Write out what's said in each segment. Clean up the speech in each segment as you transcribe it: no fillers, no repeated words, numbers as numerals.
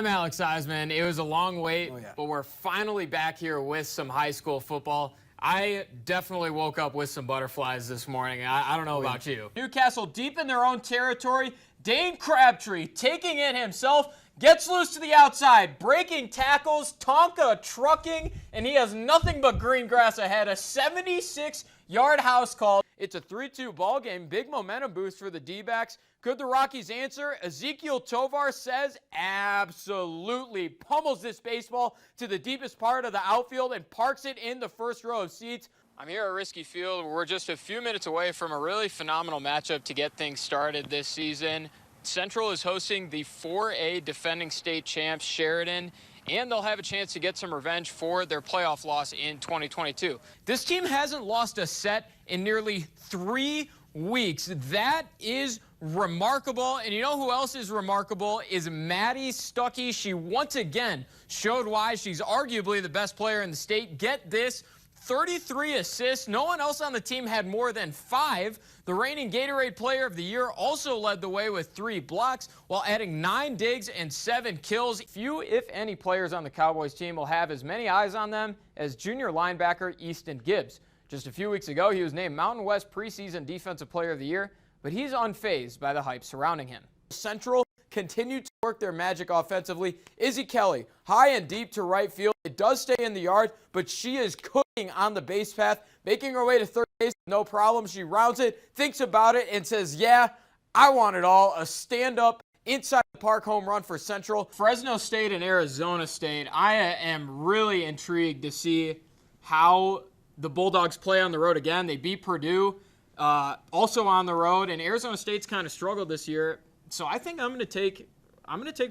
I'm Alex Eisman. It was a long wait, but we're finally back here with some high school football. I definitely woke up with some butterflies this morning. I don't know about you. Newcastle deep in their own territory. Dane Crabtree taking it himself. Gets loose to the outside, breaking tackles, Tonka trucking, and he has nothing but green grass ahead. A 76-yard house call. It's a 3-2 ball game. Big momentum boost for the D-backs. Could the Rockies answer? Ezekiel Tovar says absolutely. Pummels this baseball to the deepest part of the outfield and parks it in the first row of seats. I'm here at Risky Field. We're just a few minutes away from a really phenomenal matchup to get things started this season. Central is hosting the 4A defending state champs, Sheridan, and they'll have a chance to get some revenge for their playoff loss in 2022. This team hasn't lost a set in nearly 3 weeks. That is remarkable. And you know who else is remarkable is Maddie Stuckey. She once again showed why she's arguably the best player in the state. Get this. 33 assists. No one else on the team had more than 5. The reigning Gatorade Player of the Year also led the way with 3 blocks while adding 9 digs and 7 kills. Few, if any, players on the Cowboys team will have as many eyes on them as junior linebacker Easton Gibbs. Just a few weeks ago, he was named Mountain West Preseason Defensive Player of the Year, but he's unfazed by the hype surrounding him. Central continued to work their magic offensively. Izzy Kelly, high and deep to right field. It does stay in the yard, but she is cooking on the base path, making her way to third base. No problem. She rounds it, thinks about it, and says, yeah, I want it all. A stand-up inside the park home run for Central. Fresno State and Arizona State. I am really intrigued to see how the Bulldogs play on the road again. They beat Purdue, also on the road, and Arizona State's kind of struggled this year. So I think I'm going to take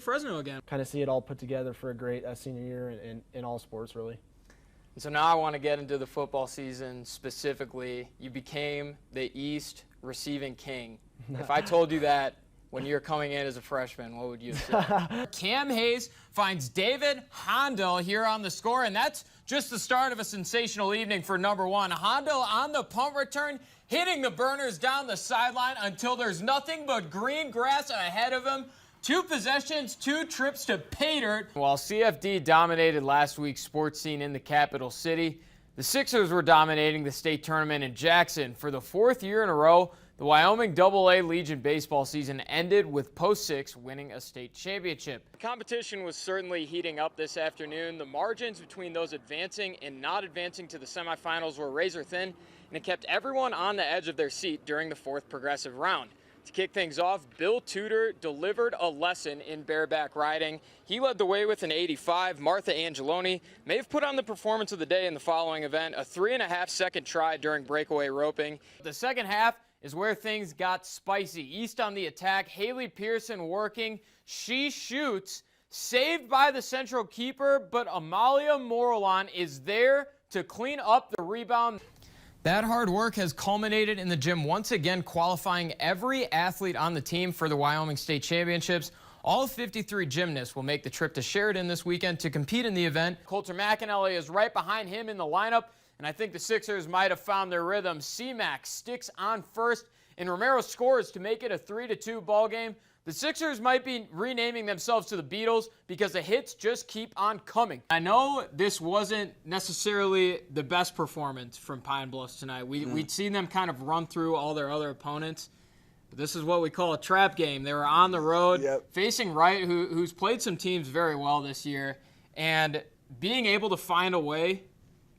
Fresno again. Kind of see it all put together for a great senior year in all sports, really. And so now I want to get into the football season specifically. You became the East receiving king. If I told you that when you're coming in as a freshman, what would you say? Cam Hayes finds David Hondo here on the score, and that's just the start of a sensational evening for number 1. Hondo on the punt return, hitting the burners down the sideline until there's nothing but green grass ahead of him. 2 possessions, 2 trips to pay dirt. While CFD dominated last week's sports scene in the capital city, the Sixers were dominating the state tournament in Jackson. For the 4th year in a row, the Wyoming AA Legion baseball season ended with Post 6 winning a state championship. The competition was certainly heating up this afternoon. The margins between those advancing and not advancing to the semifinals were razor thin, and it kept everyone on the edge of their seat during the 4th progressive round. To kick things off, Bill Tudor delivered a lesson in bareback riding. He led the way with an 85. Martha Angeloni may have put on the performance of the day in the following event, a 3.5-second try during breakaway roping. The second half is where things got spicy. East on the attack, Haley Pearson working. She shoots, saved by the Central keeper, but Amalia Morolon is there to clean up the rebound. That hard work has culminated in the gym once again qualifying every athlete on the team for the Wyoming State Championships. All 53 gymnasts will make the trip to Sheridan this weekend to compete in the event. Coulter McAnally is right behind him in the lineup, and I think the Sixers might have found their rhythm. C-Mac sticks on first, and Romero scores to make it a 3-2 ball game. The Sixers might be renaming themselves to the Beatles because the hits just keep on coming. I know this wasn't necessarily the best performance from Pine Bluffs tonight. We'd seen them kind of run through all their other opponents. But this is what we call a trap game. They were on the road facing Wright, who's played some teams very well this year. And being able to find a way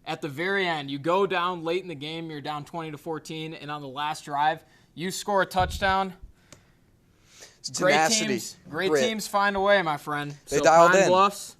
at the very end. You go down late in the game, you're down 20-14, and on the last drive, you score a touchdown. Great teams find a way, my friend. They dialed in. Pine Bluffs,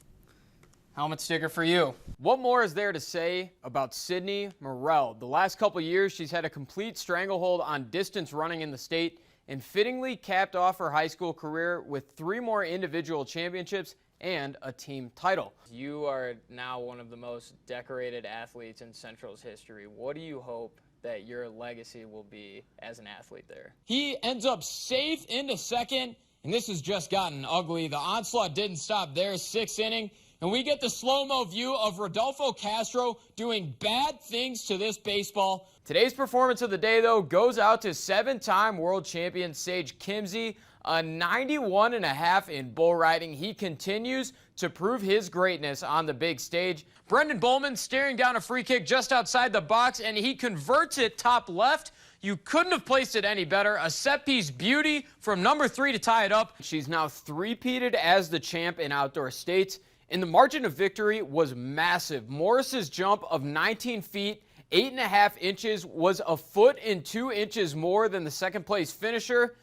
helmet sticker for you. What more is there to say about Sydney Morrell? The last couple years, she's had a complete stranglehold on distance running in the state and fittingly capped off her high school career with 3 more individual championships and a team title. You are now one of the most decorated athletes in Central's history. What do you hope that your legacy will be as an athlete there? He ends up safe into second, and this has just gotten ugly. The onslaught didn't stop there, 6th inning, and we get the slow-mo view of Rodolfo Castro doing bad things to this baseball. Today's performance of the day, though, goes out to 7-time world champion Sage Kimsey a 91.5 in bull riding. He continues to prove his greatness on the big stage. Brendan Bowman staring down a free kick just outside the box, and he converts it top left. You couldn't have placed it any better. A set-piece beauty from number 3 to tie it up. She's now three-peated as the champ in outdoor states, and the margin of victory was massive. Morris's jump of 19 feet, 8.5 inches was a foot and 2 inches more than the second-place finisher.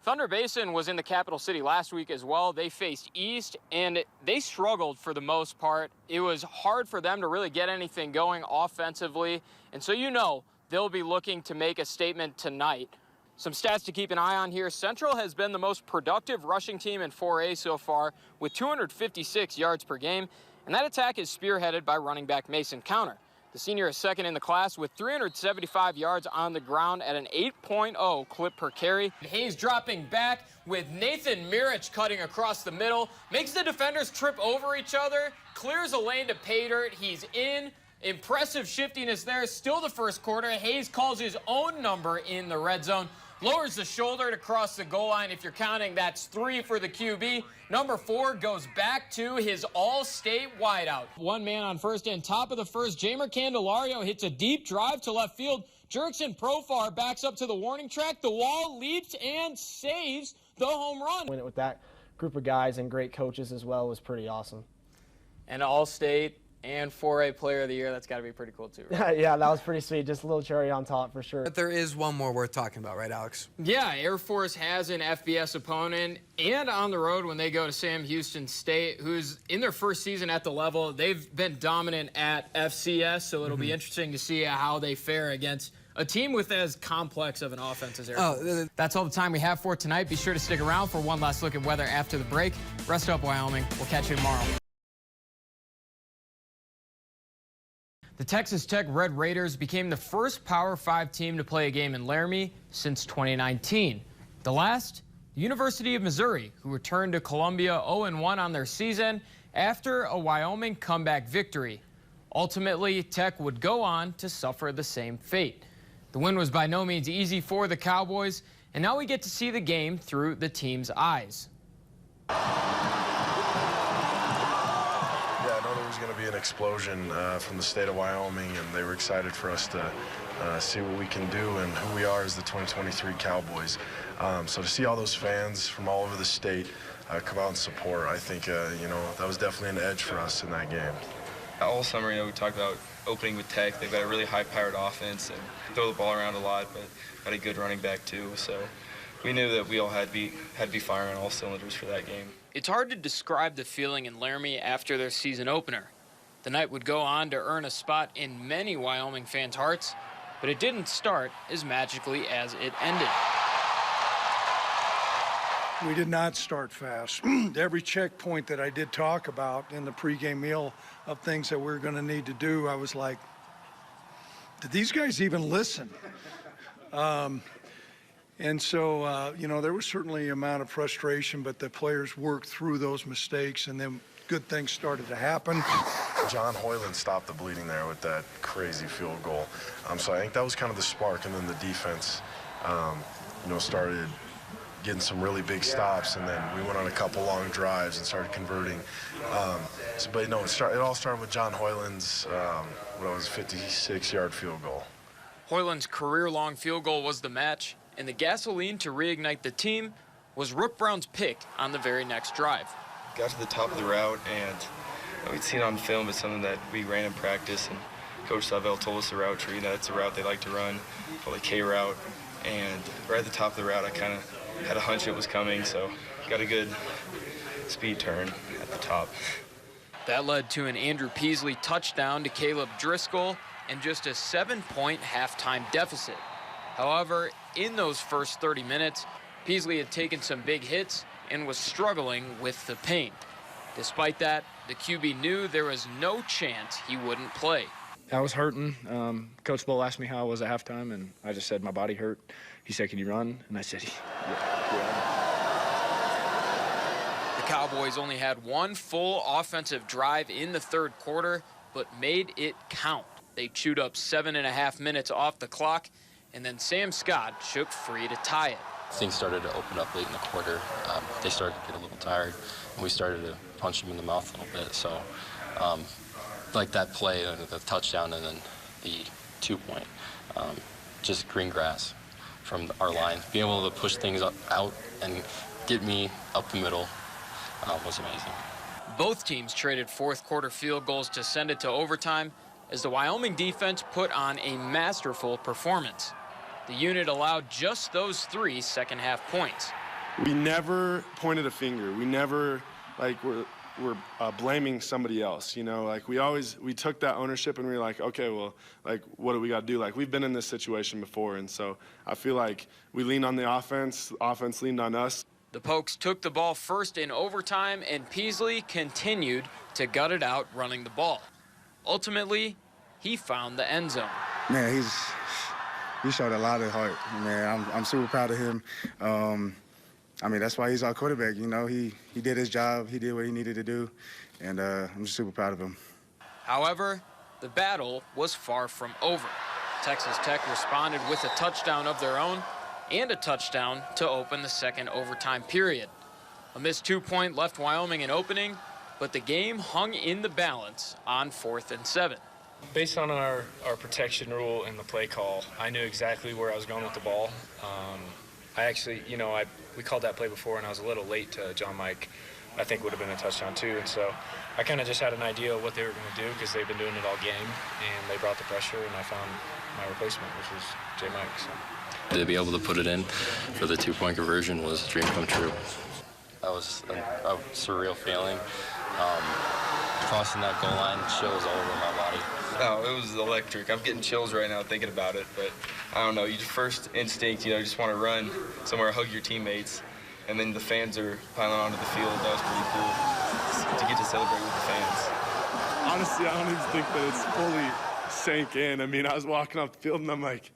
Thunder Basin was in the capital city last week as well. They faced East, and they struggled for the most part. It was hard for them to really get anything going offensively, and so you know they'll be looking to make a statement tonight. Some stats to keep an eye on here. Central has been the most productive rushing team in 4A so far with 256 yards per game, and that attack is spearheaded by running back Mason Counter. The senior is second in the class with 375 yards on the ground at an 8.0 clip per carry. Hayes dropping back with Nathan Mirich cutting across the middle, makes the defenders trip over each other, clears a lane to pay dirt. He's in. Impressive shiftiness there. Still the first quarter. Hayes calls his own number in the red zone. Lowers the shoulder to cross the goal line. If you're counting, that's 3 for the QB. Number 4 goes back to his all-state wideout. One man on first and top of the first. Jamer Candelario hits a deep drive to left field. Jerkson Profar backs up to the warning track. The wall leaps and saves the home run. Win it with that group of guys and great coaches as well was pretty awesome. And all-state and 4A Player of the Year, that's got to be pretty cool too, right? Yeah, that was pretty sweet. Just a little cherry on top for sure. But there is one more worth talking about, right, Alex? Yeah, Air Force has an FBS opponent, and on the road when they go to Sam Houston State, who's in their first season at the level. They've been dominant at FCS, so it'll be interesting to see how they fare against a team with as complex of an offense as Air Force. That's all the time we have for tonight. Be sure to stick around for one last look at weather after the break. Rest up, Wyoming. We'll catch you tomorrow. The Texas Tech Red Raiders became the first Power 5 team to play a game in Laramie since 2019. The last, the University of Missouri, who returned to Columbia 0-1 on their season after a Wyoming comeback victory. Ultimately, Tech would go on to suffer the same fate. The win was by no means easy for the Cowboys, and now we get to see the game through the team's eyes. Going to be an explosion from the state of Wyoming, and they were excited for us to see what we can do and who we are as the 2023 Cowboys. So to see all those fans from all over the state come out and support, I think you know, that was definitely an edge for us in that game. All summer, you know, we talked about opening with Tech. They've got a really high-powered offense and throw the ball around a lot, but got a good running back too. So we knew that we all had to be firing on all cylinders for that game. It's hard to describe the feeling in Laramie after their season opener. The night would go on to earn a spot in many Wyoming fans' hearts, but it didn't start as magically as it ended. We did not start fast. Every checkpoint that I did talk about in the pregame meal of things that we're going to need to do, I was like, did these guys even listen? And so, you know, there was certainly an amount of frustration, but the players worked through those mistakes, and then good things started to happen. John Hoyland stopped the bleeding there with that crazy field goal. So I think that was kind of the spark, and then the defense, you know, started getting some really big stops, and then we went on a couple long drives and started converting. But you know, it all started with John Hoyland's, 56-yard field goal. Hoyland's career-long field goal was the match, and the gasoline to reignite the team was Rook Brown's pick on the very next drive. Got to the top of the route, and we'd seen it on film, but something that we ran in practice, and Coach Savell told us the route tree. That's a route they like to run, called a K route. And right at the top of the route, I kind of had a hunch it was coming, so got a good speed turn at the top. That led to an Andrew Peasley touchdown to Caleb Driscoll and just a 7-point halftime deficit. However, in those first 30 minutes, Peasley had taken some big hits and was struggling with the pain. Despite that, the QB knew there was no chance he wouldn't play. I was hurting. Coach Bull asked me how I was at halftime, and I just said my body hurt. He said, "Can you run?" And I said, yeah. The Cowboys only had one full offensive drive in the third quarter, but made it count. They chewed up 7.5 minutes off the clock, and then Sam Scott shook free to tie it. things started to open up late in the quarter. They started to get a little tired, and we started to punch them in the mouth a little bit. So, like that play, the touchdown, and then the 2-point, just green grass from our line. Being able to push things out and get me up the middle was amazing. Both teams traded fourth-quarter field goals to send it to overtime as the Wyoming defense put on a masterful performance. The unit allowed just those 3 second-half points. We never pointed a finger. We never, were blaming somebody else, we took that ownership and we were like, okay, well, what do we got to do? We've been in this situation before, and so I feel like we leaned on the offense leaned on us. The Pokes took the ball first in overtime, and Peasley continued to gut it out running the ball. Ultimately, he found the end zone. Man, he showed a lot of heart. Man, I'm super proud of him. That's why he's our quarterback. He did his job. He did what he needed to do, and I'm just super proud of him. However, the battle was far from over. Texas Tech responded with a touchdown of their own and a touchdown to open the second overtime period. A missed 2-point left Wyoming an opening, but the game hung in the balance on 4th and 7. Based on our protection rule and the play call, I knew exactly where I was going with the ball. I actually, we called that play before, and I was a little late to John Mike. I think would have been a touchdown too, and so I kind of just had an idea of what they were going to do because they've been doing it all game, and they brought the pressure, and I found my replacement, which was J. Mike. So. To be able to put it in for the 2-point conversion was a dream come true. That was a surreal feeling. Crossing that goal line chills all over my body. Oh, it was electric. I'm getting chills right now thinking about it, but I don't know. Your first instinct, you just want to run somewhere, hug your teammates, and then the fans are piling onto the field. That was pretty cool to get to celebrate with the fans. Honestly, I don't even think that it's fully sank in. I was walking off the field and I'm like,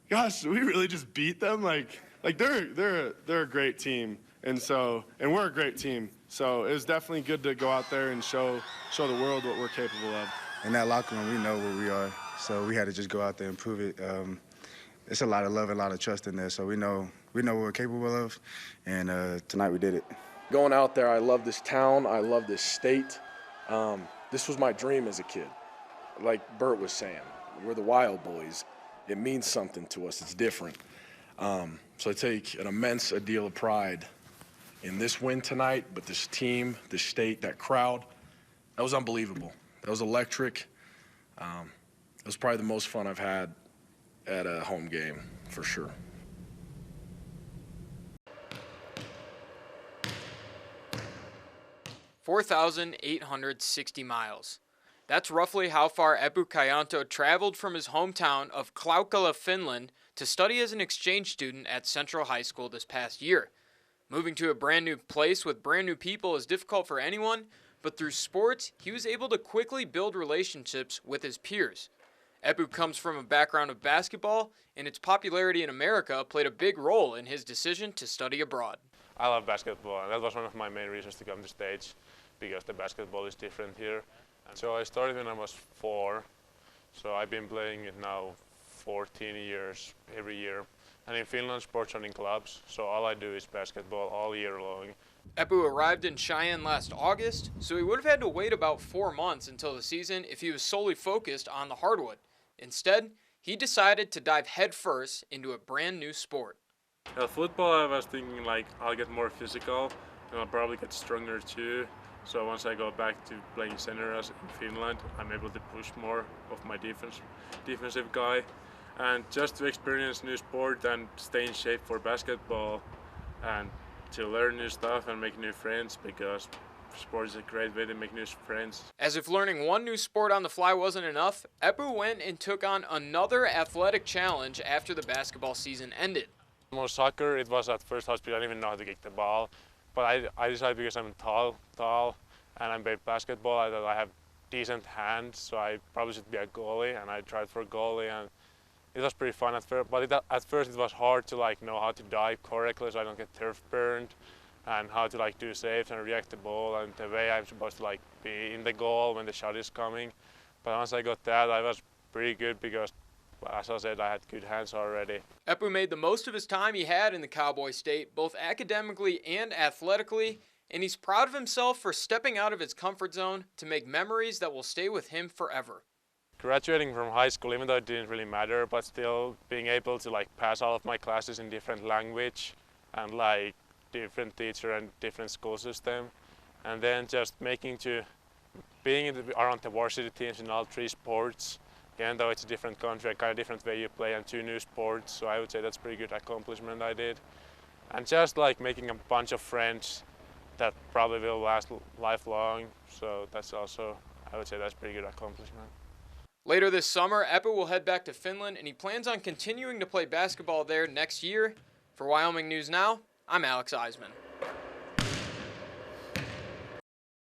gosh, did we really just beat them? They're a great team, and we're a great team. So it was definitely good to go out there and show the world what we're capable of. In that locker room, we know what we are, so we had to just go out there and prove it. It's a lot of love and a lot of trust in there, so we know what we're capable of, and tonight we did it. Going out there, I love this town, I love this state. This was my dream as a kid. Like Bert was saying, we're the Wild Boys. It means something to us. It's different. So I take an immense deal of pride in this win tonight, but this team, this state, that crowd, that was unbelievable. That was electric. It was probably the most fun I've had at a home game, for sure. $4,860 miles. That's roughly how far Eppu Kayanto traveled from his hometown of Klaukala, Finland, to study as an exchange student at Central High School this past year. Moving to a brand new place with brand new people is difficult for anyone, but through sports, he was able to quickly build relationships with his peers. Eppu comes from a background of basketball, and its popularity in America played a big role in his decision to study abroad. I love basketball, and that was one of my main reasons to come to States, because the basketball is different here. And so I started when I was 4, so I've been playing it now 14 years, every year. And in Finland, sports are in clubs, so all I do is basketball all year long. Eppu arrived in Cheyenne last August, so he would have had to wait about 4 months until the season if he was solely focused on the hardwood. Instead, he decided to dive headfirst into a brand new sport. Football, I was thinking I'll get more physical, and I'll probably get stronger too. So once I go back to playing center as in Finland, I'm able to push more of my defensive guy. And just to experience new sport and stay in shape for basketball and to learn new stuff and make new friends, because sport is a great way to make new friends. As if learning one new sport on the fly wasn't enough, Eppu went and took on another athletic challenge after the basketball season ended. More soccer, it was at first hard, I didn't even know how to kick the ball. But I decided because I'm tall, and I'm played basketball, I thought I have decent hands, so I probably should be a goalie, and I tried for goalie, and it was pretty fun at first. But at first it was hard to know how to dive correctly, so I don't get turf burned, and how to do saves and react to the ball, and the way I'm supposed to be in the goal when the shot is coming. But once I got that, I was pretty good because But as I said, I had good hands already. Eppu made the most of his time he had in the Cowboy State, both academically and athletically, and he's proud of himself for stepping out of his comfort zone to make memories that will stay with him forever. Graduating from high school, even though it didn't really matter, but still being able to like pass all of my classes in different language and like different teacher and different school system, and then just being around the varsity teams in all 3 sports, even though it's a different country, a kind of different way you play, and 2 new sports. So I would say that's a pretty good accomplishment I did, and just like making a bunch of friends that probably will last lifelong. So that's also, I would say that's a pretty good accomplishment. Later this summer, Eppu will head back to Finland, and he plans on continuing to play basketball there next year. For Wyoming News Now, I'm Alex Eisman.